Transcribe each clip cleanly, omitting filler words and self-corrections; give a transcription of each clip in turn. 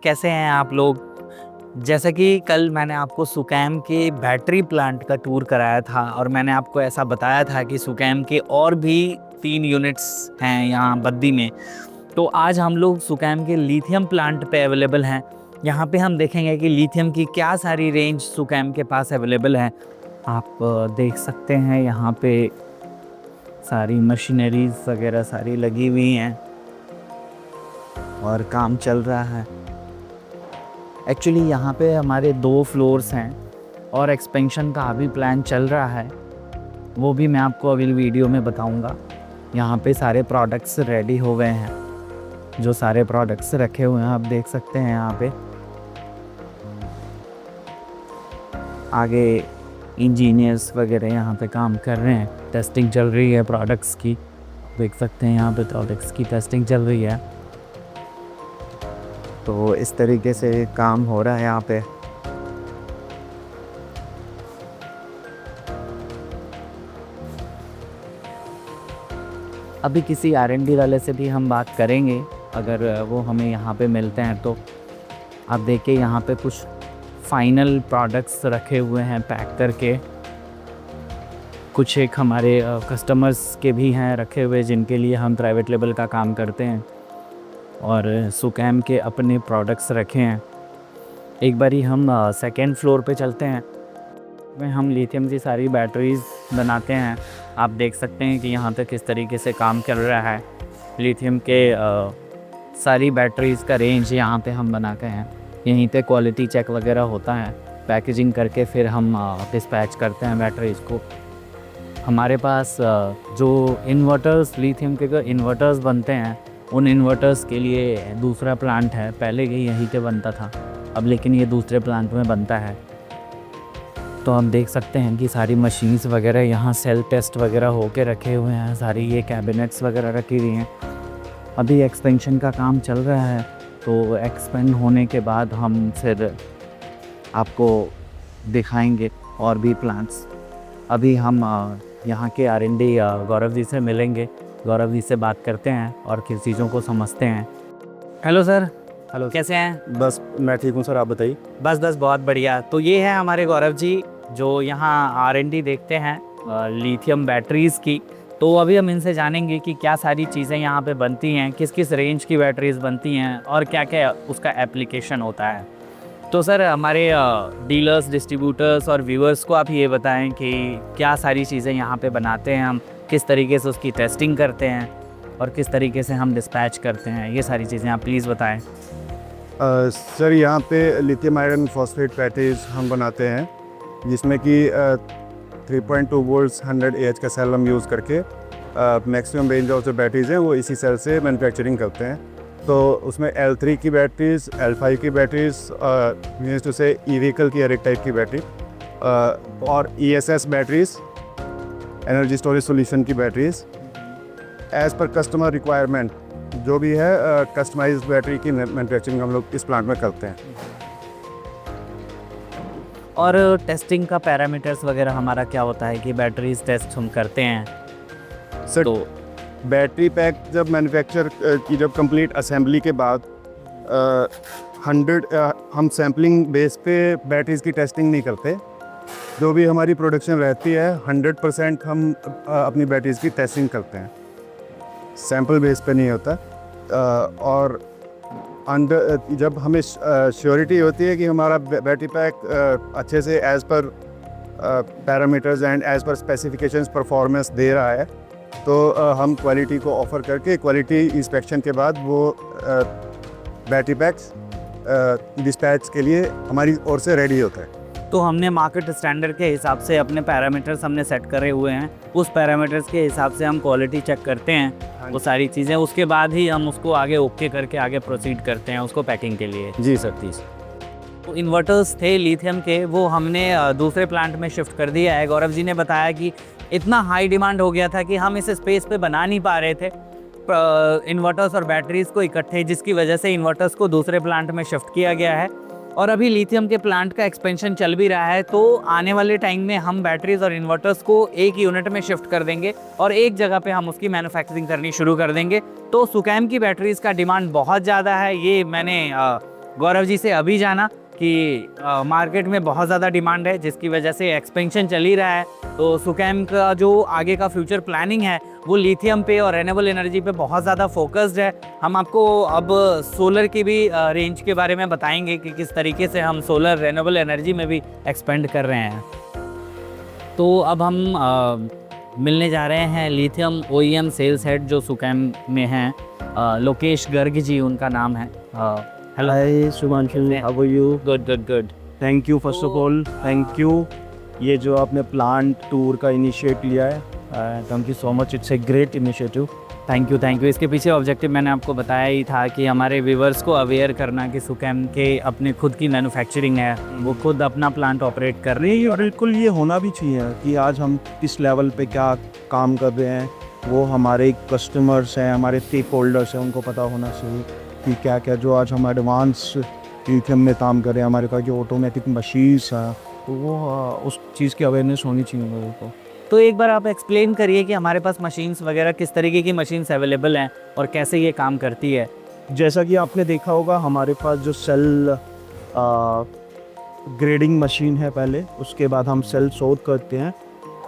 कैसे हैं आप लोग? जैसा कि कल मैंने आपको सुकैम के बैटरी प्लांट का टूर कराया था और मैंने आपको ऐसा बताया था कि सुकैम के और भी 3 यूनिट्स हैं यहाँ बद्दी में। तो आज हम लोग सुकैम के लिथियम प्लांट पे अवेलेबल हैं। यहाँ पे हम देखेंगे कि लिथियम की क्या सारी रेंज सुकैम के पास अवेलेबल है। आप देख सकते हैं यहाँ पे सारी मशीनरीज वगैरह सारी लगी हुई हैं और काम चल रहा है। एक्चुअली यहाँ पे हमारे 2 फ्लोर्स हैं और एक्सपेंशन का अभी प्लान चल रहा है, वो भी मैं आपको अभी वीडियो में बताऊँगा। यहाँ पे सारे प्रोडक्ट्स रेडी हो गए हैं, जो सारे प्रोडक्ट्स रखे हुए हैं आप देख सकते हैं। यहाँ पे आगे इंजीनियर्स वगैरह यहाँ पे काम कर रहे हैं, टेस्टिंग चल रही है प्रोडक्ट्स की। देख सकते हैं यहाँ पे प्रोडक्ट्स की टेस्टिंग चल रही है। तो इस तरीके से काम हो रहा है यहाँ पे। अभी किसी R&D वाले से भी हम बात करेंगे, अगर वो हमें यहाँ पे मिलते हैं तो। आप देखिए यहाँ पे कुछ फाइनल प्रोडक्ट्स रखे हुए हैं पैक करके। कुछ एक हमारे कस्टमर्स के भी हैं रखे हुए, जिनके लिए हम प्राइवेट लेबल का काम करते हैं, और सुकैम के अपने प्रोडक्ट्स रखे हैं। एक बारी हम सेकेंड फ्लोर पे चलते हैं, में हम लिथियम की सारी बैटरीज़ बनाते हैं। आप देख सकते हैं कि यहाँ पे किस तरीके से काम चल रहा है। लिथियम के सारी बैटरीज़ का रेंज यहाँ पे हम बनाते हैं। यहीं पे क्वालिटी चेक वगैरह होता है, पैकेजिंग करके फिर हम डिस्पैच करते हैं बैटरीज़ को। हमारे पास जो इन्वर्टर्स, लिथियम के जो इन्वर्टर्स बनते हैं, उन इन्वर्टर्स के लिए दूसरा प्लांट है। पहले ये यहीं पे बनता था, अब लेकिन ये दूसरे प्लांट में बनता है। तो हम देख सकते हैं कि सारी मशीन्स वगैरह यहाँ सेल टेस्ट वगैरह होके रखे हुए हैं। सारी ये कैबिनेट्स वगैरह रखी हुई हैं। अभी एक्सपेंशन का काम चल रहा है, तो एक्सपेंड होने के बाद हम फिर आपको दिखाएंगे और भी प्लांट्स। अभी हम यहाँ के R&D गौरव जी से मिलेंगे, गौरव जी से बात करते हैं और किन चीज़ों को समझते हैं। Hello sir. हेलो, कैसे हैं? बस मैं ठीक हूँ सर, आप बताइए। बस बहुत बढ़िया। तो ये है हमारे गौरव जी, जो यहाँ R&D देखते हैं लिथियम बैटरीज़ की। तो अभी हम इनसे जानेंगे कि क्या सारी चीज़ें यहाँ पे बनती हैं, किस किस रेंज की बैटरीज़ बनती हैं और क्या क्या उसका एप्लीकेशन होता है। तो सर हमारे डीलर्स, डिस्ट्रीब्यूटर्स और व्यूअर्स को आप ये बताएं कि क्या सारी चीज़ें यहाँ पे बनाते हैं हम, किस तरीके से उसकी टेस्टिंग करते हैं और किस तरीके से हम डिस्पैच करते हैं। ये सारी चीज़ें आप प्लीज़ बताएं। सर यहाँ पे लिथियम आयरन फॉस्फेट बैटरीज हम बनाते हैं, जिसमें कि 3.2 वोल्ट्स 100 AH का सेल हम यूज़ करके मैक्सिमम रेंज ऑफ जो बैटरीज़ हैं वो इसी सेल से मैन्युफैक्चरिंग करते हैं। तो उसमें L3 की बैटरीज़, L5 की batteries, means to say e vehicle की हर एक टाइप की बैटरी, और ESS batteries, energy storage solution की batteries, as per customer requirement जो भी है कस्टमाइज्ड बैटरी की मैन्युफैक्चरिंग हम लोग इस प्लांट में करते हैं। और टेस्टिंग का पैरामीटर्स वगैरह हमारा क्या होता है कि बैटरीज टेस्ट हम करते हैं सर, तो बैटरी पैक जब मैन्युफैक्चर की जब कंप्लीट असेंबली के बाद 100 हम सैम्पलिंग बेस पे बैटरीज़ की टेस्टिंग नहीं करते। जो भी हमारी प्रोडक्शन रहती है 100% हम अपनी बैटरीज़ की टेस्टिंग करते हैं, सैम्पल बेस पे नहीं होता। और अंडर जब हमें श्योरिटी होती है कि हमारा बैटरी पैक अच्छे से as per parameters and as per specifications performance दे रहा है, तो हम क्वालिटी को ऑफ़र करके क्वालिटी इंस्पेक्शन के बाद वो बैटरी पैक्स डिस्पैच के लिए हमारी ओर से रेडी होता है। तो हमने मार्केट स्टैंडर्ड के हिसाब से अपने पैरामीटर्स हमने सेट करे हुए हैं। उस पैरामीटर्स के हिसाब से हम क्वालिटी चेक करते हैं वो सारी चीज़ें, उसके बाद ही हम उसको आगे ओके करके आगे प्रोसीड करते हैं उसको पैकिंग के लिए। जी सर, प्लीज़। तो इन्वर्टर्स थे लिथियम के, वो हमने दूसरे प्लांट में शिफ्ट कर दिया है। गौरव जी ने बताया कि इतना हाई डिमांड हो गया था कि हम इस स्पेस पे बना नहीं पा रहे थे इन्वर्टर्स और बैटरीज़ को इकट्ठे, जिसकी वजह से इन्वर्टर्स को दूसरे प्लांट में शिफ्ट किया गया है। और अभी लिथियम के प्लांट का एक्सपेंशन चल भी रहा है, तो आने वाले टाइम में हम बैटरीज और इन्वर्टर्स को एक यूनिट में शिफ्ट कर देंगे और एक जगह पे हम उसकी मैन्युफैक्चरिंग करनी शुरू कर देंगे। तो सुकैम की बैटरीज़ का डिमांड बहुत ज़्यादा है, ये मैंने गौरव जी से अभी जाना कि मार्केट में बहुत ज़्यादा डिमांड है, जिसकी वजह से एक्सपेंशन चल ही रहा है। तो सुकैम का जो आगे का फ्यूचर प्लानिंग है वो लिथियम पे और रेन्यूएबल एनर्जी पे बहुत ज़्यादा फोकस्ड है। हम आपको अब सोलर की भी रेंज के बारे में बताएंगे कि किस तरीके से हम सोलर रेन्यूएबल एनर्जी में भी एक्सपेंड कर रहे हैं। तो अब हम मिलने जा रहे हैं लिथियम OEM सेल्स हेड जो सुकैम में हैं, लोकेश गर्ग जी उनका नाम है। Hello. Hi Shubhanshu, how are you? Good good good. Thank you first of all, thank you ये जो आपने प्लांट टूर का इनिशिएट लिया है, thank you so much, it's a great initiative. Thank you. इसके पीछे ऑब्जेक्टिव मैंने आपको बताया ही था कि हमारे व्यूवर्स को अवेयर करना कि सुकैम के अपने खुद की मैन्युफैक्चरिंग है, वो खुद अपना प्लांट ऑपरेट कर रही है। और बिल्कुल ये होना भी चाहिए कि आज हम किस लेवल पे क्या काम कर रहे हैं वो हमारे कस्टमर्स हैं, हमारे स्टेक होल्डर्स हैं, उनको पता होना चाहिए कि क्या क्या जो आज हम एडवांस लिथियम में काम कर रहे हैं, हमारे पास जो ऑटोमेटिक मशीन्स हैं, तो वो उस चीज़ की अवेयरनेस होनी चाहिए लोगों को। तो एक बार आप एक्सप्लेन करिए कि हमारे पास मशीन्स वगैरह किस तरीके की मशीन्स अवेलेबल हैं और कैसे ये काम करती है। जैसा कि आपने देखा होगा हमारे पास जो सेल ग्रेडिंग मशीन है पहले, उसके बाद हम सेल सोर्ट करते हैं।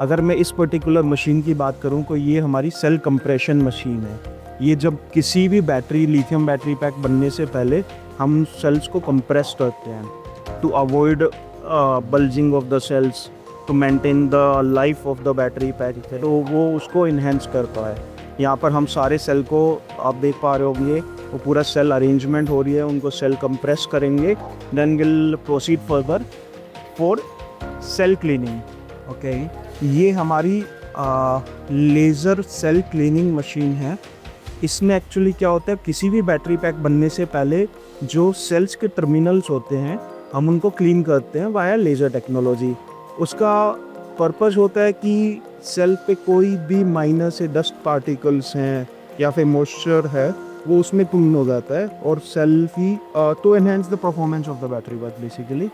अगर मैं इस पर्टिकुलर मशीन की बात करूं तो ये हमारी सेल कंप्रेशन मशीन है। ये जब किसी भी बैटरी, लिथियम बैटरी पैक बनने से पहले हम सेल्स को कंप्रेस करते हैं to avoid bulging of the cells, to maintain the life of the battery pack, तो वो उसको इन्हेंस करता है। यहाँ पर हम सारे सेल को आप देख पा रहे होंगे, वो पूरा सेल अरेंजमेंट हो रही है, उनको सेल कंप्रेस करेंगे, then will proceed further for cell cleaning. Okay, ये हमारी लेज़र सेल क्लीनिंग मशीन है। इसमें एक्चुअली क्या होता है, किसी भी बैटरी पैक बनने से पहले जो सेल्स के टर्मिनल्स होते हैं हम उनको क्लीन करते हैं वाया लेज़र टेक्नोलॉजी। उसका पर्पस होता है कि सेल पे कोई भी माइनर से डस्ट पार्टिकल्स हैं या फिर मॉइस्चर है वो उसमें क्लीन हो जाता है और सेल की to enhance the performance of the battery back basically.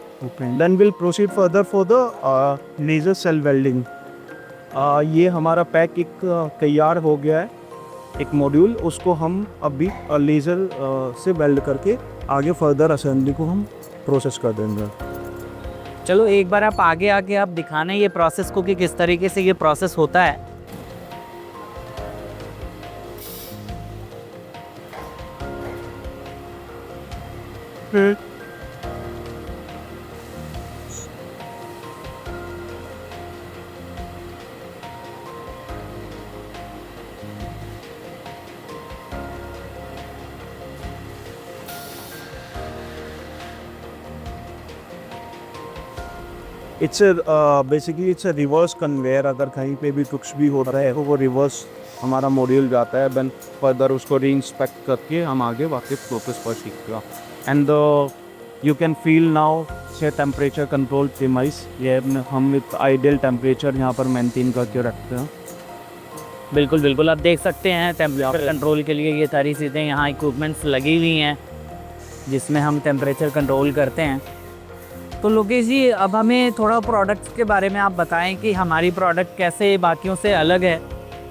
Then will proceed further for the laser cell welding. ये हमारा पैक एक तैयार हो गया है, एक मॉड्यूल, उसको हम अभी लेज़र से वेल्ड करके आगे फर्दर असेंबली को हम प्रोसेस कर देंगे। चलो एक बार आप आगे आके आप दिखाना ये प्रोसेस को कि किस तरीके से ये प्रोसेस होता है। It's basically it's a reverse conveyor. अगर कहीं पे भी कुछ भी हो रहा है तो वो रिवर्स हमारा मॉड्यूल जाता है, देन फर्दर उसको री इंस्पेक्ट करके हम आगे वापस प्रोसेस पर सीखते and you can feel now से टेम्परेचर कंट्रोल डिवाइस, ये हम विथ आइडियल टेम्परेचर यहाँ पर मेंटेन करके रखते हैं। बिल्कुल आप देख सकते हैं टेम्परेचर कंट्रोल के लिए ये सारी चीज़ें यहाँ इक्विपमेंट्स लगी हुई हैं जिसमें हम टेम्परेचर कंट्रोल करते हैं। तो लोकेश जी, अब हमें थोड़ा प्रोडक्ट्स के बारे में आप बताएं कि हमारी प्रोडक्ट कैसे बाकियों से अलग है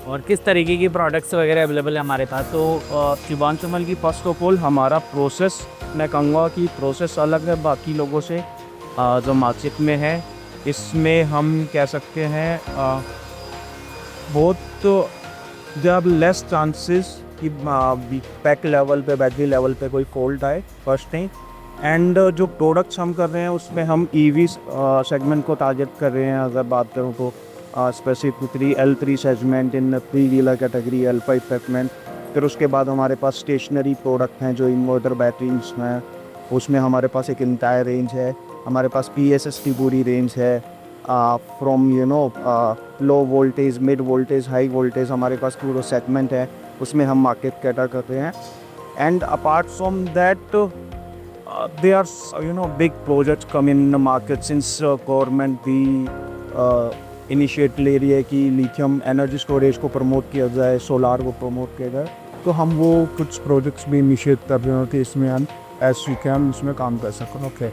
और किस तरीके की प्रोडक्ट्स वगैरह अवेलेबल है हमारे पास। तो शिवांशुमल की फर्स्ट ऑफ ऑल हमारा प्रोसेस, मैं कहूँगा कि प्रोसेस अलग है बाकी लोगों से जो मार्केट में है। इसमें हम कह सकते हैं बहुत जब लेस चांसेस कि पैक लेवल पे, बैटरी लेवल पे कोई फॉल्ट आए, फर्स्ट थिंग। एंड जो प्रोडक्ट्स हम कर रहे हैं उसमें हम EV सेगमेंट को टारगेट कर रहे हैं। अगर बात करूँ तो specifically L3 segment in 3 wheeler category, L5 segment. फिर उसके बाद हमारे पास स्टेशनरी प्रोडक्ट हैं जो इन्वर्टर बैटरीज में, उसमें हमारे पास एक इंटायर रेंज है। हमारे पास PSS की पूरी रेंज है, from low voltage, mid voltage, high voltage, हमारे पास पूरा सेगमेंट है, उसमें हम मार्केट कैटर करते हैं। And apart from that there are big projects come in the market since government भी इनिशिएट ले रही है कि लिथियम एनर्जी स्टोरेज को प्रमोट किया जाए, सोलार को प्रमोट किया जाए। तो हम वो कुछ प्रोजेक्ट्स भी इनिशिएट कर रहे हैं कि इसमें हम एज वी कैन इसमें काम कर सकें। ओके,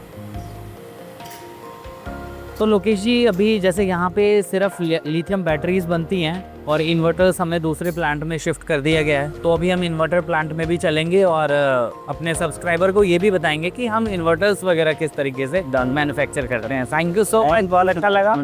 तो लोकेश जी, अभी जैसे यहाँ पे सिर्फ लिथियम बैटरीज बनती हैं और इन्वर्टर्स हमें दूसरे प्लांट में शिफ्ट कर दिया गया है, तो अभी हम इन्वर्टर प्लांट में भी चलेंगे और अपने सब्सक्राइबर को ये भी बताएंगे कि हम इन्वर्टर्स वगैरह किस तरीके से मैन्युफैक्चर करते हैं। थैंक यू सो मच, बहुत अच्छा लगा।